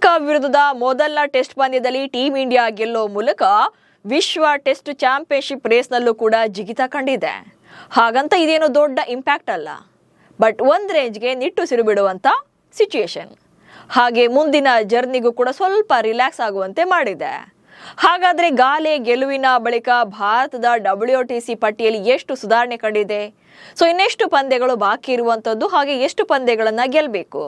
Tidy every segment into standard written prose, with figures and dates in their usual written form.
ಶ್ರೀಲಂಕಾ ವಿರುದ್ಧದ ಮೊದಲ ಟೆಸ್ಟ್ ಪಂದ್ಯದಲ್ಲಿ ಟೀಂ ಇಂಡಿಯಾ ಗೆಲ್ಲೋ ಮೂಲಕ ವಿಶ್ವ ಟೆಸ್ಟ್ ಚಾಂಪಿಯನ್ಶಿಪ್ ರೇಸ್ನಲ್ಲೂ ಕೂಡ ಜಿಗಿತ ಕಂಡಿದೆ. ಹಾಗಂತ ಇದೇನು ದೊಡ್ಡ ಇಂಪ್ಯಾಕ್ಟ್ ಅಲ್ಲ, ಬಟ್ ಒಂದು ರೇಂಜ್ಗೆ ನಿಟ್ಟುಸಿರು ಬಿಡುವಂಥ ಸಿಚುಯೇಷನ್. ಹಾಗೆ ಮುಂದಿನ ಜರ್ನಿಗೂ ಕೂಡ ಸ್ವಲ್ಪ ರಿಲ್ಯಾಕ್ಸ್ ಆಗುವಂತೆ ಮಾಡಿದೆ. ಹಾಗಾದರೆ ಗಾಲೆ ಗೆಲುವಿನ ಬಳಿಕ ಭಾರತದ WTC ಪಟ್ಟಿಯಲ್ಲಿ ಎಷ್ಟು ಸುಧಾರಣೆ ಕಂಡಿದೆ? ಸೊ ಇನ್ನೆಷ್ಟು ಪಂದ್ಯಗಳು ಬಾಕಿ ಇರುವಂಥದ್ದು, ಹಾಗೆ ಎಷ್ಟು ಪಂದ್ಯಗಳನ್ನು ಗೆಲ್ಲಬೇಕು,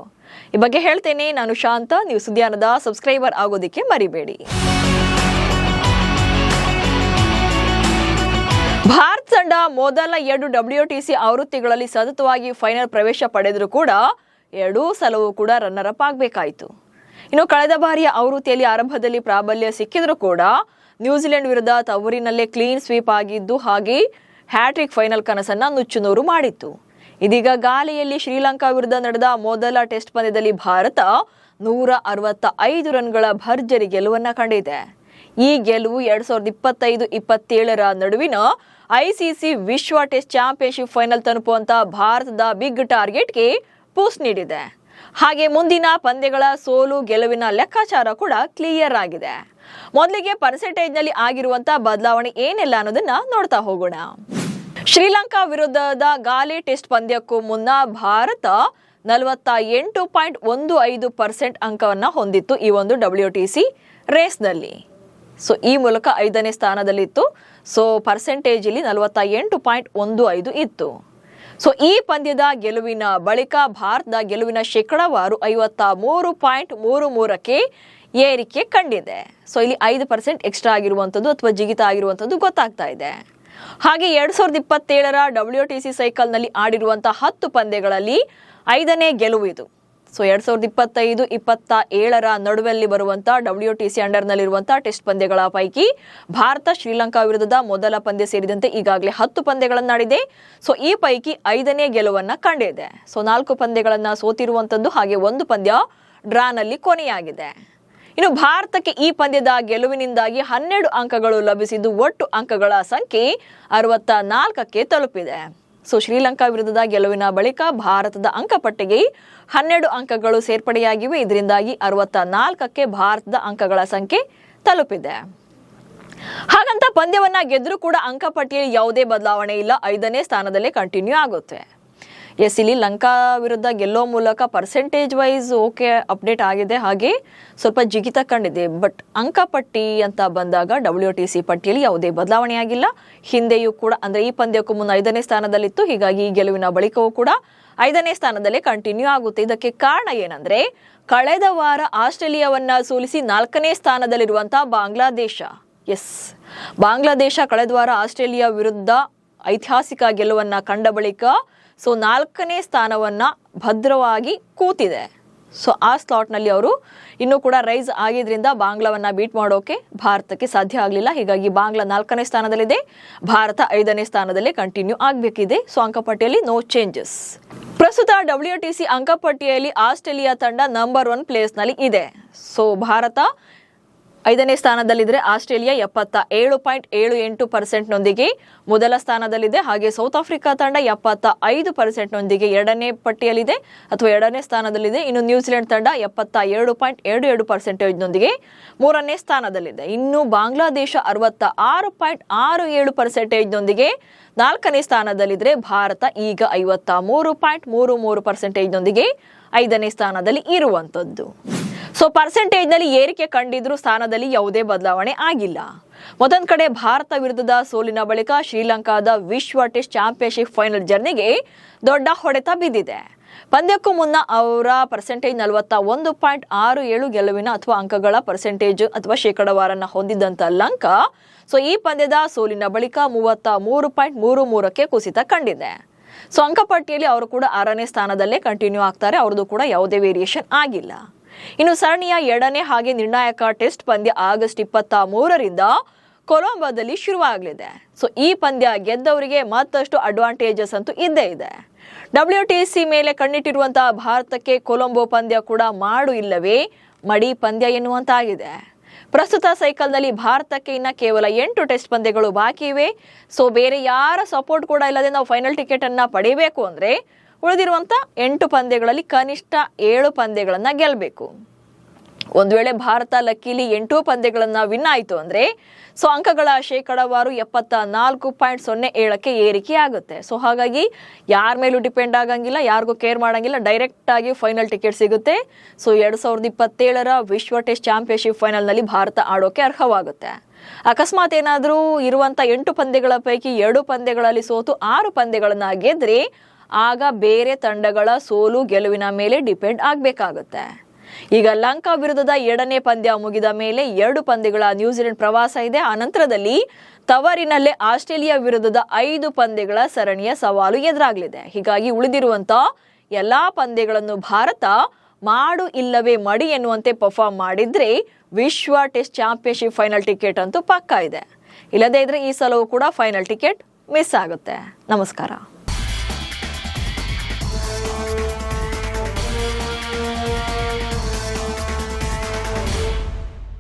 ಈ ಬಗ್ಗೆ ಹೇಳ್ತೇನೆ. ನಾನು ಶಾಂತ. ನೀವು ಸುದ್ದಿಯಾನದ ಸಬ್ಸ್ಕ್ರೈಬರ್ ಆಗೋದಕ್ಕೆ ಮರಿಬೇಡಿ. ಭಾರತ ತಂಡ ಮೊದಲ 2 WTC ಆವೃತ್ತಿಗಳಲ್ಲಿ ಸತತವಾಗಿ ಫೈನಲ್ ಪ್ರವೇಶ ಪಡೆದರೂ ಕೂಡ ಎರಡೂ ಸಲವೂ ಕೂಡ ರನ್ನರ್ ಅಪ್ ಆಗಬೇಕಾಯಿತು. ಇನ್ನು ಕಳೆದ ಬಾರಿಯ ಆವೃತ್ತಿಯಲ್ಲಿ ಆರಂಭದಲ್ಲಿ ಪ್ರಾಬಲ್ಯ ಸಿಕ್ಕಿದ್ರೂ ಕೂಡ ನ್ಯೂಜಿಲೆಂಡ್ ವಿರುದ್ಧ ತವರಿನಲ್ಲೇ ಕ್ಲೀನ್ ಸ್ವೀಪ್ ಆಗಿದ್ದು, ಹಾಗೆ ಹ್ಯಾಟ್ರಿಕ್ ಫೈನಲ್ ಕನಸನ್ನ ನುಚ್ಚುನೂರು ಮಾಡಿತ್ತು. ಇದೀಗ ಗಾಲೆಯಲ್ಲಿ ಶ್ರೀಲಂಕಾ ವಿರುದ್ಧ ನಡೆದ ಮೊದಲ ಟೆಸ್ಟ್ ಪಂದ್ಯದಲ್ಲಿ ಭಾರತ 165 ರನ್ಗಳ ಭರ್ಜರಿ ಗೆಲುವನ್ನ ಕಂಡಿದೆ. ಈ ಗೆಲುವು 2025-27ರ ನಡುವಿನ ICC ವಿಶ್ವ ಟೆಸ್ಟ್ ಚಾಂಪಿಯನ್ಶಿಪ್ ಫೈನಲ್ ತಲುಪುವಂತ ಭಾರತದ ಬಿಗ್ ಟಾರ್ಗೆಟ್ಗೆ ಪೂಸ್ಟ್ ನೀಡಿದೆ. ಹಾಗೆ ಮುಂದಿನ ಪಂದ್ಯಗಳ ಸೋಲು ಗೆಲುವಿನ ಲೆಕ್ಕಾಚಾರ ಕೂಡ ಕ್ಲಿಯರ್ ಆಗಿದೆ. ಮೊದಲಿಗೆ ಪರ್ಸೆಂಟೇಜ್ನಲ್ಲಿ ಆಗಿರುವಂತ ಬದಲಾವಣೆ ಏನೆಲ್ಲ ಅನ್ನೋದನ್ನ ನೋಡ್ತಾ ಹೋಗೋಣ. ಶ್ರೀಲಂಕಾ ವಿರುದ್ಧದ ಗಾಲೆ ಟೆಸ್ಟ್ ಪಂದ್ಯಕ್ಕೂ ಮುನ್ನ ಭಾರತ 48.15% ಅಂಕವನ್ನು ಹೊಂದಿತ್ತು ಈ ಒಂದು WTC ರೇಸ್ನಲ್ಲಿ. ಸೊ ಈ ಮೂಲಕ 5ನೇ ಸ್ಥಾನದಲ್ಲಿತ್ತು. ಸೊ ಪರ್ಸೆಂಟೇಜ್ ಇಲ್ಲಿ 48.15 ಇತ್ತು. ಸೊ ಈ ಪಂದ್ಯದ ಗೆಲುವಿನ ಬಳಿಕ ಭಾರತದ ಗೆಲುವಿನ ಶೇಕಡಾವಾರು 53.33ಕ್ಕೆ ಏರಿಕೆ ಕಂಡಿದೆ. ಸೊ ಇಲ್ಲಿ 5% ಎಕ್ಸ್ಟ್ರಾ ಆಗಿರುವಂಥದ್ದು ಅಥವಾ ಜಿಗಿತ ಆಗಿರುವಂಥದ್ದು ಗೊತ್ತಾಗ್ತಾ ಇದೆ. ಹಾಗೆ 2027ರ WTC ಸೈಕಲ್ನಲ್ಲಿ ಆಡಿರುವಂತಹ 10 ಪಂದ್ಯಗಳಲ್ಲಿ 5ನೇ ಗೆಲುವು ಇದು. ಸೊ 2025-27ರ ನಡುವೆಲ್ಲಿ ಬರುವಂಥ WTC ಅಂಡರ್ನಲ್ಲಿರುವಂಥ ಟೆಸ್ಟ್ ಪಂದ್ಯಗಳ ಪೈಕಿ ಭಾರತ ಶ್ರೀಲಂಕಾ ವಿರುದ್ಧದ ಮೊದಲ ಪಂದ್ಯ ಸೇರಿದಂತೆ ಈಗಾಗಲೇ 10 ಪಂದ್ಯಗಳನ್ನಾಡಿದೆ. ಸೊ ಈ ಪೈಕಿ 5ನೇ ಗೆಲುವನ್ನು ಕಂಡಿದೆ. ಸೊ 4 ಪಂದ್ಯಗಳನ್ನು ಸೋತಿರುವಂಥದ್ದು, ಹಾಗೆ 1 ಪಂದ್ಯ ಡ್ರಾನಲ್ಲಿ ಕೊನೆಯಾಗಿದೆ. ಇನ್ನು ಭಾರತಕ್ಕೆ ಈ ಪಂದ್ಯದ ಗೆಲುವಿನಿಂದಾಗಿ 12 ಅಂಕಗಳು ಲಭಿಸಿದ್ದು ಒಟ್ಟು ಅಂಕಗಳ ಸಂಖ್ಯೆ 64ಕ್ಕೆ ತಲುಪಿದೆ. ಸೊ ಶ್ರೀಲಂಕಾ ವಿರುದ್ಧದ ಗೆಲುವಿನ ಬಳಿಕ ಭಾರತದ ಅಂಕಪಟ್ಟಿಗೆ 12 ಅಂಕಗಳು ಸೇರ್ಪಡೆಯಾಗಿವೆ. ಇದರಿಂದಾಗಿ 64ಕ್ಕೆ ಭಾರತದ ಅಂಕಗಳ ಸಂಖ್ಯೆ ತಲುಪಿದೆ. ಹಾಗಂತ ಪಂದ್ಯವನ್ನ ಗೆದ್ರೂ ಕೂಡ ಅಂಕಪಟ್ಟಿಯಲ್ಲಿ ಯಾವುದೇ ಬದಲಾವಣೆ ಇಲ್ಲ, 5ನೇ ಸ್ಥಾನದಲ್ಲೇ ಕಂಟಿನ್ಯೂ ಆಗುತ್ತೆ. ಎಸ್, ಇಲ್ಲಿ ಲಂಕಾ ವಿರುದ್ಧ ಗೆಲ್ಲೋ ಮೂಲಕ ಪರ್ಸೆಂಟೇಜ್ ವೈಸ್ ಓಕೆ ಅಪ್ಡೇಟ್ ಆಗಿದೆ, ಹಾಗೆ ಸ್ವಲ್ಪ ಜಿಗಿತ ಕಂಡಿದೆ. ಬಟ್ ಅಂಕಪಟ್ಟಿ ಅಂತ ಬಂದಾಗ WTC ಪಟ್ಟಿಯಲ್ಲಿ ಯಾವುದೇ ಬದಲಾವಣೆ ಆಗಿಲ್ಲ. ಹಿಂದೆಯೂ ಕೂಡ ಅಂದರೆ ಈ ಪಂದ್ಯಕ್ಕೂ ಮುನ್ನ 5ನೇ ಸ್ಥಾನದಲ್ಲಿತ್ತು, ಹೀಗಾಗಿ ಈ ಗೆಲುವಿನ ಬಳಿಕವೂ ಕೂಡ 5ನೇ ಸ್ಥಾನದಲ್ಲೇ ಕಂಟಿನ್ಯೂ ಆಗುತ್ತೆ. ಇದಕ್ಕೆ ಕಾರಣ ಏನಂದ್ರೆ ಕಳೆದ ವಾರ ಆಸ್ಟ್ರೇಲಿಯಾವನ್ನ ಸೋಲಿಸಿ 4ನೇ ಸ್ಥಾನದಲ್ಲಿರುವಂತಹ ಬಾಂಗ್ಲಾದೇಶ. ಎಸ್, ಬಾಂಗ್ಲಾದೇಶ ಕಳೆದ ವಾರ ಆಸ್ಟ್ರೇಲಿಯಾ ವಿರುದ್ಧ ಐತಿಹಾಸಿಕ ಗೆಲುವನ್ನ ಕಂಡ ಬಳಿಕ ಸೊ 4ನೇ ಸ್ಥಾನವನ್ನ ಭದ್ರವಾಗಿ ಕೂತಿದೆ. ಸೊ ಆ ಸ್ಲಾಟ್ನಲ್ಲಿ ಅವರು ಇನ್ನೂ ಕೂಡ ರೈಸ್ ಆಗಿದ್ರಿಂದ ಬಾಂಗ್ಲಾವನ್ನ ಬೀಟ್ ಮಾಡೋಕೆ ಭಾರತಕ್ಕೆ ಸಾಧ್ಯ ಆಗಲಿಲ್ಲ. ಹೀಗಾಗಿ ಬಾಂಗ್ಲಾ 4ನೇ ಸ್ಥಾನದಲ್ಲಿದೆ, ಭಾರತ 5ನೇ ಸ್ಥಾನದಲ್ಲಿ ಕಂಟಿನ್ಯೂ ಆಗಬೇಕಿದೆ. ಸೊ ಅಂಕಪಟ್ಟಿಯಲ್ಲಿ ನೋ ಚೇಂಜಸ್. ಪ್ರಸ್ತುತ WTC ಅಂಕಪಟ್ಟಿಯಲ್ಲಿ ಆಸ್ಟ್ರೇಲಿಯಾ ತಂಡ ನಂಬರ್ 1 ಪ್ಲೇಸ್ನಲ್ಲಿ ಇದೆ. ಸೊ ಭಾರತ 5ನೇ ಸ್ಥಾನದಲ್ಲಿದ್ದರೆ ಆಸ್ಟ್ರೇಲಿಯಾ 77.78%ನೊಂದಿಗೆ ಮೊದಲ ಸ್ಥಾನದಲ್ಲಿದೆ. ಹಾಗೆ ಸೌತ್ ಆಫ್ರಿಕಾ ತಂಡ 75%ನೊಂದಿಗೆ 2ನೇ ಪಟ್ಟಿಯಲ್ಲಿದೆ ಅಥವಾ 2ನೇ ಸ್ಥಾನದಲ್ಲಿದೆ. ಇನ್ನು ನ್ಯೂಜಿಲೆಂಡ್ ತಂಡ 72.22%ನೊಂದಿಗೆ 3ನೇ ಸ್ಥಾನದಲ್ಲಿದೆ. ಇನ್ನು ಬಾಂಗ್ಲಾದೇಶ 66.67%ನೊಂದಿಗೆ 4ನೇ ಸ್ಥಾನದಲ್ಲಿದ್ದರೆ ಭಾರತ ಈಗ 53.33%ನೊಂದಿಗೆ 5ನೇ ಸ್ಥಾನದಲ್ಲಿ ಇರುವಂಥದ್ದು. ಸೊ ಪರ್ಸೆಂಟೇಜ್ನಲ್ಲಿ ಏರಿಕೆ ಕಂಡಿದ್ರೂ ಸ್ಥಾನದಲ್ಲಿ ಯಾವುದೇ ಬದಲಾವಣೆ ಆಗಿಲ್ಲ. ಮತ್ತೊಂದು ಕಡೆ ಭಾರತ ವಿರುದ್ಧದ ಸೋಲಿನ ಬಳಿಕ ಶ್ರೀಲಂಕಾದ ವಿಶ್ವ ಟೆಸ್ಟ್ ಚಾಂಪಿಯನ್ಶಿಪ್ ಫೈನಲ್ ಜರ್ನಿಗೆ ದೊಡ್ಡ ಹೊಡೆತ ಬಿದ್ದಿದೆ. ಪಂದ್ಯಕ್ಕೂ ಮುನ್ನ ಅವರ ಪರ್ಸೆಂಟೇಜ್ 41.67 ಗೆಲುವಿನ ಅಥವಾ ಅಂಕಗಳ ಪರ್ಸೆಂಟೇಜ್ ಅಥವಾ ಶೇಕಡಾವಾರನ್ನ ಹೊಂದಿದ್ದಂಥ ಲಂಕಾ ಸೊ ಈ ಪಂದ್ಯದ ಸೋಲಿನ ಬಳಿಕ 33.33ಕ್ಕೆ ಕುಸಿತ ಕಂಡಿದೆ. ಸೊ ಅಂಕಪಟ್ಟಿಯಲ್ಲಿ ಅವರು ಕೂಡ 6ನೇ ಸ್ಥಾನದಲ್ಲೇ ಕಂಟಿನ್ಯೂ ಆಗ್ತಾರೆ. ಅವ್ರದ್ದು ಕೂಡ ಯಾವುದೇ ವೇರಿಯೇಷನ್ ಆಗಿಲ್ಲ. ಇನ್ನು ಸರಣಿಯ 2ನೇ ಹಾಗೆ ನಿರ್ಣಾಯಕ ಟೆಸ್ಟ್ ಪಂದ್ಯ ಆಗಸ್ಟ್ 23ರಿಂದ ಕೊಲಂಬೋದಲ್ಲಿ ಶುರುವಾಗಲಿದೆ. ಸೊ ಈ ಪಂದ್ಯ ಗೆದ್ದವರಿಗೆ ಮತ್ತಷ್ಟು ಅಡ್ವಾಂಟೇಜಸ್ ಅಂತೂ ಇದ್ದೇ ಇದೆ. WTC ಮೇಲೆ ಕಣ್ಣಿಟ್ಟಿರುವಂತಹ ಭಾರತಕ್ಕೆ ಕೊಲಂಬೋ ಪಂದ್ಯ ಕೂಡ ಮಾಡು ಇಲ್ಲವೇ ಮಡಿ ಪಂದ್ಯ ಎನ್ನುವಂತಾಗಿದೆ. ಪ್ರಸ್ತುತ ಸೈಕಲ್ನಲ್ಲಿ ಭಾರತಕ್ಕೆ ಇನ್ನ ಕೇವಲ 8 ಟೆಸ್ಟ್ ಪಂದ್ಯಗಳು ಬಾಕಿ ಇವೆ. ಸೊ ಬೇರೆ ಯಾರ ಸಪೋರ್ಟ್ ಕೂಡ ಇಲ್ಲದೆ ನಾವು ಫೈನಲ್ ಟಿಕೆಟ್ ಅನ್ನ ಪಡೆಯಬೇಕು ಅಂದ್ರೆ ಉಳಿದಿರುವಂಥ 8 ಪಂದ್ಯಗಳಲ್ಲಿ ಕನಿಷ್ಠ 7 ಪಂದ್ಯಗಳನ್ನು ಗೆಲ್ಲಬೇಕು. ಒಂದು ವೇಳೆ ಭಾರತ ಲಕ್ಕಿಲಿ 8 ಪಂದ್ಯಗಳನ್ನ ವಿನ್ ಆಯಿತು ಅಂದರೆ ಸೊ ಅಂಕಗಳ ಶೇಕಡಾವಾರು 74.07ಕ್ಕೆ ಏರಿಕೆ ಆಗುತ್ತೆ. ಸೊ ಹಾಗಾಗಿ ಯಾರ ಮೇಲೂ ಡಿಪೆಂಡ್ ಆಗಂಗಿಲ್ಲ, ಯಾರಿಗೂ ಕೇರ್ ಮಾಡಂಗಿಲ್ಲ, ಡೈರೆಕ್ಟ್ ಆಗಿ ಫೈನಲ್ ಟಿಕೆಟ್ ಸಿಗುತ್ತೆ. ಸೊ 2027ರ ವಿಶ್ವ ಟೆಸ್ಟ್ ಚಾಂಪಿಯನ್ಶಿಪ್ ಫೈನಲ್ನಲ್ಲಿ ಭಾರತ ಆಡೋಕೆ ಅರ್ಹವಾಗುತ್ತೆ. ಅಕಸ್ಮಾತ್ ಏನಾದರೂ ಇರುವಂಥ 8 ಪಂದ್ಯಗಳ ಪೈಕಿ 2 ಪಂದ್ಯಗಳಲ್ಲಿ ಸೋತು 6 ಪಂದ್ಯಗಳನ್ನ ಗೆದ್ರೆ ಆಗ ಬೇರೆ ತಂಡಗಳ ಸೋಲು ಗೆಲುವಿನ ಮೇಲೆ ಡಿಪೆಂಡ್ ಆಗಬೇಕಾಗುತ್ತೆ. ಈಗ ಲಂಕಾ ವಿರುದ್ಧದ 2ನೇ ಪಂದ್ಯ ಮುಗಿದ ಮೇಲೆ 2 ಪಂದ್ಯಗಳ ನ್ಯೂಜಿಲೆಂಡ್ ಪ್ರವಾಸ ಇದೆ. ಆ ನಂತರದಲ್ಲಿ ತವರಿನಲ್ಲೇ ಆಸ್ಟ್ರೇಲಿಯಾ ವಿರುದ್ಧದ 5 ಪಂದ್ಯಗಳ ಸರಣಿಯ ಸವಾಲು ಎದುರಾಗಲಿದೆ. ಹೀಗಾಗಿ ಉಳಿದಿರುವಂತ ಎಲ್ಲಾ ಪಂದ್ಯಗಳನ್ನು ಭಾರತ ಮಾಡು ಇಲ್ಲವೇ ಮಡಿ ಎನ್ನುವಂತೆ ಪರ್ಫಾರ್ಮ್ ಮಾಡಿದ್ರೆ ವಿಶ್ವ ಟೆಸ್ಟ್ ಚಾಂಪಿಯನ್ಶಿಪ್ ಫೈನಲ್ ಟಿಕೆಟ್ ಅಂತೂ ಪಕ್ಕಾ ಇದೆ. ಇಲ್ಲದೇ ಇದ್ರೆ ಈ ಸಲವೂ ಕೂಡ ಫೈನಲ್ ಟಿಕೆಟ್ ಮಿಸ್ ಆಗುತ್ತೆ. ನಮಸ್ಕಾರ.